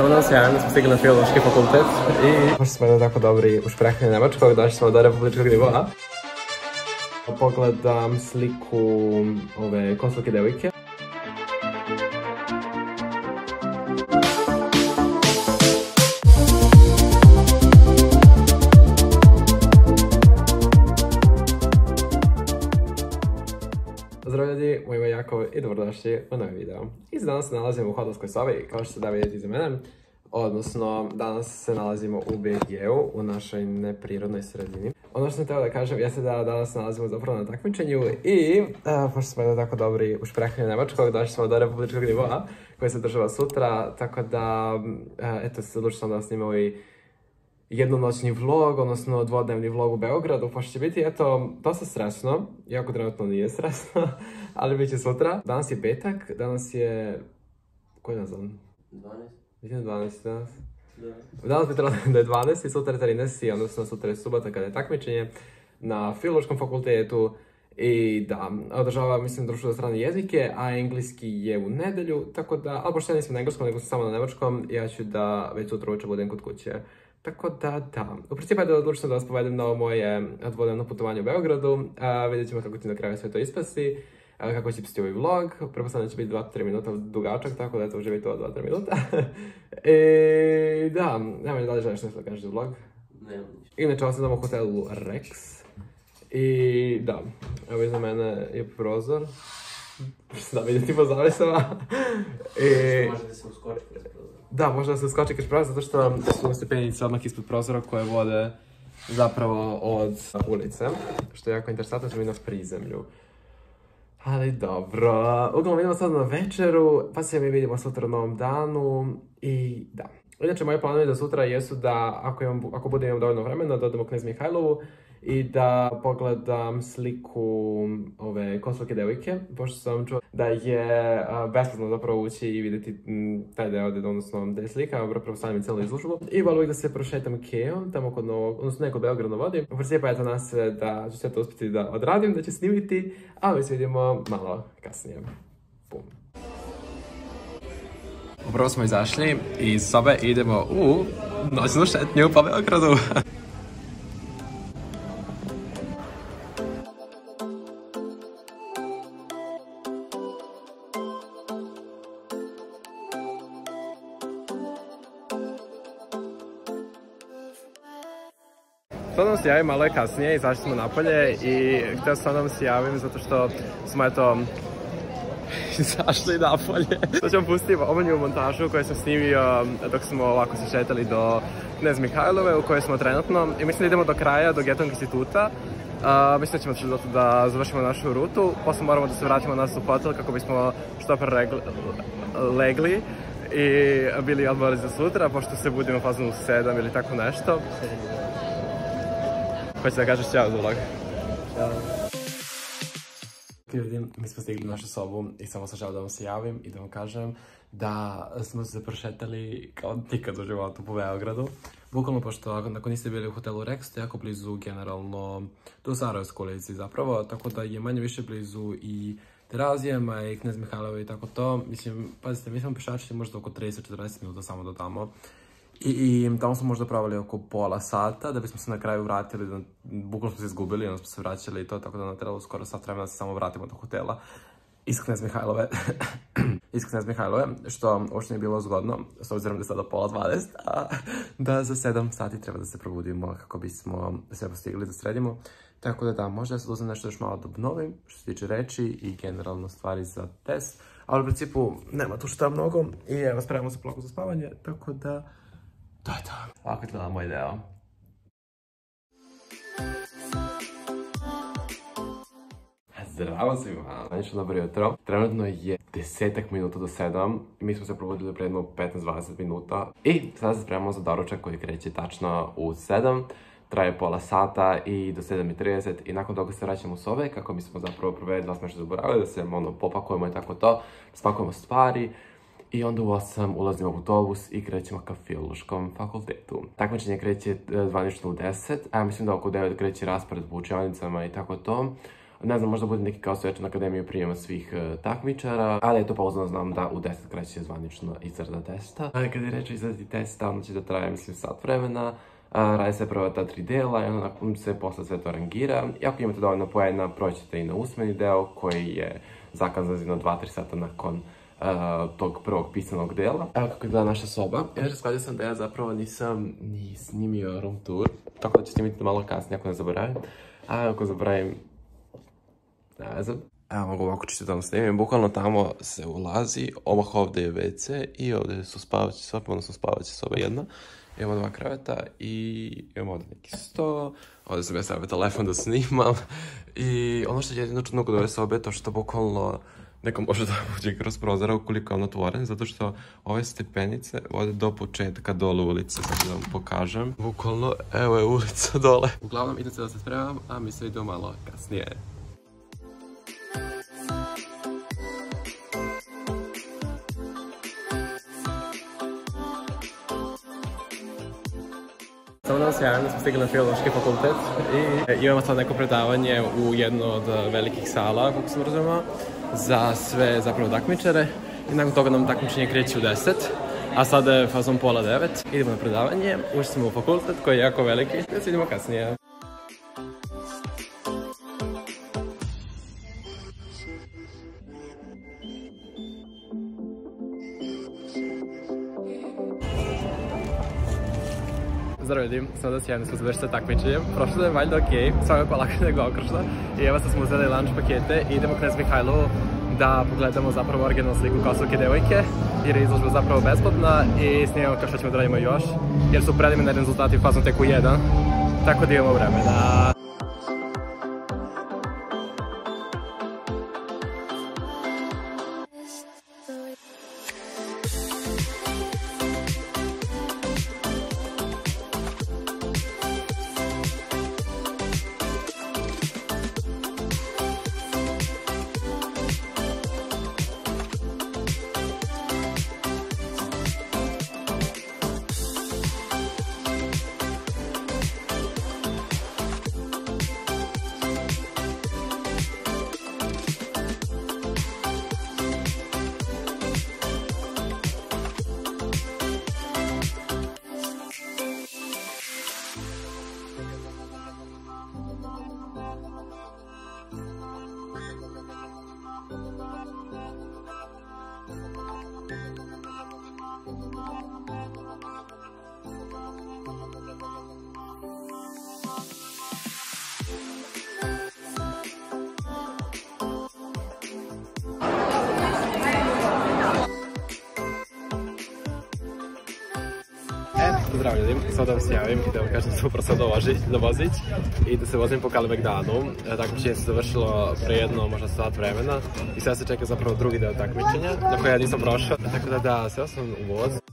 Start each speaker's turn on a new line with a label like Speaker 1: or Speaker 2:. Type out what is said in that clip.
Speaker 1: Samo nam se javim da smo stigli na Filološki fakultet i pošto smo tako dobri u šprehanju nemačkog, došli smo do republičkog nivoa. Pogledam sliku ove kosovke devojke. Zdravo ljudi, moje ime je Jakov i dobrodošli u novi video. I danas se nalazimo u hotelskoj sobi, kao što se da vidjeti iza mene. Odnosno, danas se nalazimo u BG-u, u našoj neprirodnoj sredini. Ono što sam htio da kažem jeste da danas se nalazimo zapravo na takmičenju i pošto smo tako dobri u šprehanju nemačkog, došli smo do republičkog nivoa koji se država sutra, tako da, eto, odlučio sam da snimao i jednonoćni vlog, odnosno dvodnevni vlog u Beogradu, pošto će biti, eto, dosta stresno, iako trenutno nije stresno, ali bit će sutra. Danas je petak, danas je... koji je nazvan?
Speaker 2: 12.
Speaker 1: Mislim je 12 danas. Danas bi trebalo da je 12 i sutra je 13, odnosno sutra je subota kada je takmičenje na Filološkom fakultetu. I da, održava, mislim, društvo za strane jezike, a engleski je u nedelju, tako da, ali pošto ja nisam na engleskom, nego sam samo na nemačkom, ja ću da već sutra uveče budem kod kuće. Tako da, u principu je da odlučim da vas povedem na ovo moje dvodnevno putovanje u Beogradu. Vidjet ćemo kako će na kraju sve to ispasti, kako će ispasti ovaj vlog. Pretpostavljam da će biti 2-3 minuta dugačak, tako da eto, uživajte ovo 2-3 minuta. I da, nema da li želiš nešto da kažeš za vlog?
Speaker 2: Nemam ništa.
Speaker 1: Inače, ovo sam u hotelu Rex. I da, evo iza mene je prozor. Da vidjeti po zavisama.
Speaker 2: Može da se uskoči kroz prozor.
Speaker 1: Da, može da se uskoči kroz prozor, zato što su stepenice odmah ispod prozora koje vode zapravo od ulice. Što je jako interesantno, ćemo i na prizemlju. Ali dobro, uglavnom vidimo sad na večeru, pa se mi vidimo sutra na novom danu i da. Inače, moje planovi za sutra jesu da, ako budem imam dovoljno vremena, da odemo u Knez Mihajlovu i da pogledam sliku ove kosovke devojke, pošto sam čuo da je besplatno zapravo ući i vidjeti taj deo, odnosno da je slika, pretpostavljam i cijelu izložbu. I volim da se prošetam Ikeom, tamo kod Novog, odnosno ne kod Beograda vodi. U principu eto nas da ću sve to uspjeti da odradim, da ću snimiti, a mi se vidimo malo kasnije. Bum. Upravo smo izašli iz sobe i idemo u noćnu šetnju po Beogradu. Sada vam se javim malo kasnije, izašli smo napolje i htio sam da vam se javim zato što smo eto izašli napolje. To ću vam pustiti omanju montažu koju sam snimio dok smo ovako se šetali do Knez Mihajlove u kojoj smo trenutno i mislim da idemo do kraja, do Goethe instituta. Mislim da ćemo da završimo našu rutu, posle moramo da se vratimo nas u hotel kako bismo što pre legli i bili odmori za sutra, pošto se budemo fazno u 7 ili tako nešto. Hoće da kažeš ćao za vlog?
Speaker 2: Ćao.
Speaker 1: Ljudi, mi smo stigli u našu sobu i samo sam želeo da vam se javim i da vam kažem da smo se prošetali kao nikad u životu po Beogradu. Bukvalno, pošto ako niste bili u hotelu Rex, to je jako blizu generalno do Sarajevskoj ulici zapravo, tako da je manje više blizu i Terazijama i Knez Mihajlove i tako to. Mislim, pazite, mi smo pešačili možda oko 30-40 minuta samo do tamo. I tamo smo možda pravili oko pola sata, da bismo se na kraju vratili, bukvalno smo se izgubili, onda smo se vraćali i to, tako da nam trebalo skoro sat vremena da se samo vratimo do hotela iz Knez Mihajlove. Iz Knez Mihajlove, što uopšte nije bilo zgodno, s obzirom da je sada pola 20, a da za 7 sati treba da se probudimo kako bismo sve postigli da sredimo. Tako da da, možda se uzem nešto još malo da obnovim, što se tiče reči i generalno stvari za test, ali u principu nema tu šta mnogo i evo, spremamo se polako za spavanje, tako da to je to. Ovako izgleda moj deo. Zdravo svima! Znači, dobro jutro. Trenutno je 10 minuta do 7. Mi smo se probudili pre jedno 15-20 minuta. I sada se spremamo za doručak koji kreće tačno u 7. Traje pola sata i do 7:30 i nakon toga se vraćamo u sobe kako bismo zapravo proveli da smo nešto zaboravili, da se popakujemo i tako to, spakujemo stvari. I onda u 8 ulazimo u autobus i krećemo ka Filološkom fakultetu. Takmičenje kreće zvanično u 10, a ja mislim da oko 9 kreće raspored po učionicama i tako to. Ne znam, možda bude neki kao svečan akademiju prijema svih takmičara, ali eto, pouzdano znam da u 10 kreće zvanično izrada testa. Ali kada je reč o izradi testa, onda će da traje, mislim, sat vremena. Radi se prvo ta 3 dela i onda nakon se posle sve to rangira. I ako imate dovoljno poena, proćete i na usmeni deo koji je zakazan za 2-3 sata nakon tog prvog pisanog dela. Evo kako izgleda naša soba. Ja shvatio sam da ja zapravo nisam ni snimio room tour, tako da ću snimiti malo kasnije ako ne zaboravim. A ako zaboravim, ne znam. Evo mogu ovako čisto tamo snimim, bukvalno tamo se ulazi, ovako ovdje je WC i ovdje su spavaće sobe, odnosno spavaće soba jedna. Imamo 2 kreveta i imamo ovdje neki sto, ovdje sam ja stavio telefon da snimam i ono što je jedino čudno kod ove sobe je to što bukvalno neko može da uđe kroz prozora ukoliko je on otvoren, zato što ove stepenice vode do početka dole ulice, sad da vam pokažem. Bukvalno, evo je ulica dole. Uglavnom idem se da se spremam, a mi se idemo malo kasnije. Samo da vam se javim da smo stigli na Filološki fakultet i imamo sad neko predavanje u jednu od velikih sala, kako sam razumio, za sve zapravo takmičare. I nakon toga nam takmičenje kreće u 10, a sada je fazom pola 9. Idemo na predavanje, ušli smo u fakultet koji je jako veliki, da se vidimo kasnije. Zdravo ljudi, sada da se javim, smo završili sa takmičenjem. Prošlo je valjda okej, samo je pa lako nego okršla. I evo sad smo uzeli lunch pakete i idemo Knez Mihajlovu da pogledamo zapravo originalnu sliku Kosovke devojke, jer je izložba zapravo besplatna i snimamo kao što ćemo da radimo još, jer su preliminarni rezultati fazom tek u 1, tako da imamo vremena. Zdravo ljudi, sad da vam se javim i da vam kažem da sam upravo sad do Vozić i da se vozim po Kalemegdanu. Takmičenje se završilo pre jedno možda sat vremena i sad se čeka zapravo drugi deo takmičenja na koje ja nisam prošao. Tako da, sve sam u voz.